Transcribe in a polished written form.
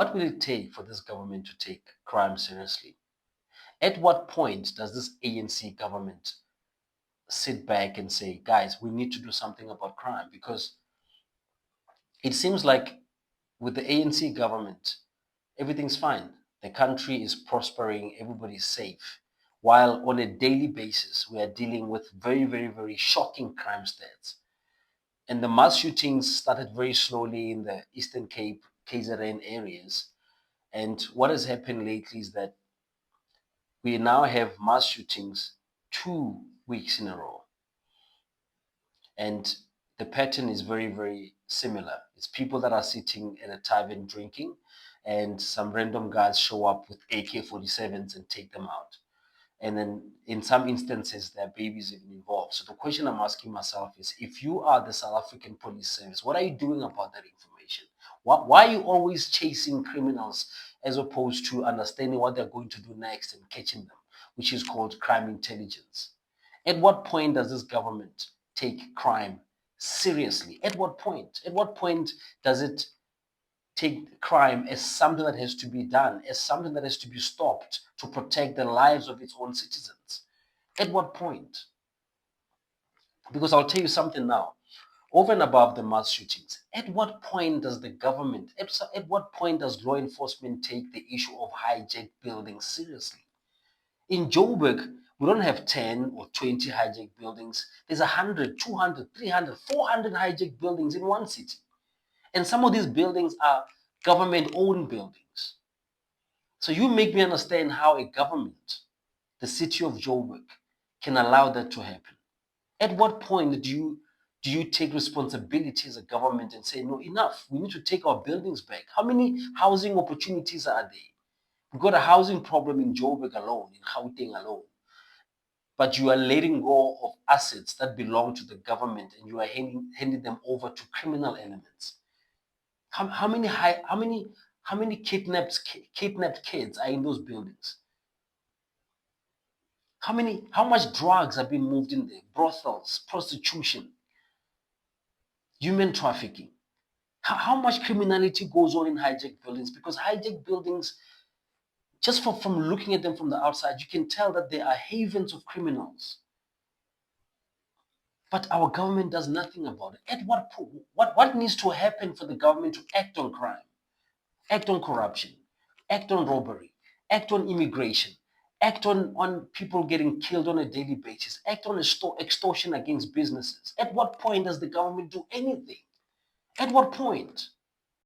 What will it take for this government to take crime seriously? At what point does this ANC government sit back and say, guys, we need to do something about crime? Because it seems like with the ANC government, everything's fine. The country is prospering, everybody's safe. While on a daily basis, we are dealing with very, very, very shocking crime stats. And the mass shootings started very slowly in the Eastern Cape, KZN areas. And what has happened lately is that we now have mass shootings 2 weeks in a row. And the pattern is very, very similar. It's people that are sitting at a tavern drinking, and some random guys show up with AK-47s and take them out. And then in some instances, there are babies even involved. So the question I'm asking myself is, if you are the South African Police Service, what are you doing about that information? Why are you always chasing criminals as opposed to understanding what they're going to do next and catching them, which is called crime intelligence? At what point does this government take crime seriously? At what point? At what point does it take crime as something that has to be done, as something that has to be stopped to protect the lives of its own citizens? At what point? Because I'll tell you something now. Over and above the mass shootings, at what point does the government, at what point does law enforcement take the issue of hijacked buildings seriously? In Joburg, we don't have 10 or 20 hijacked buildings. There's 100, 200, 300, 400 hijacked buildings in one city. And some of these buildings are government-owned buildings. So you make me understand how a government, the city of Joburg, can allow that to happen. At what point do you take responsibility as a government and say, no, enough, we need to take our buildings back? How many housing opportunities are there? We've got a housing problem in Joburg alone, in Gauteng alone. But you are letting go of assets that belong to the government and you are handing them over to criminal elements. How many kidnapped kids are in those buildings? How much drugs are being moved in there? Brothels, prostitution, human trafficking. How much criminality goes on in hijacked buildings? Because hijacked buildings, just from looking at them from the outside, you can tell that they are havens of criminals. But our government does nothing about it. At what needs to happen for the government to act on crime, act on corruption, act on robbery, act on immigration, act on people getting killed on a daily basis, act on extortion against businesses? At what point does the government do anything? At what point?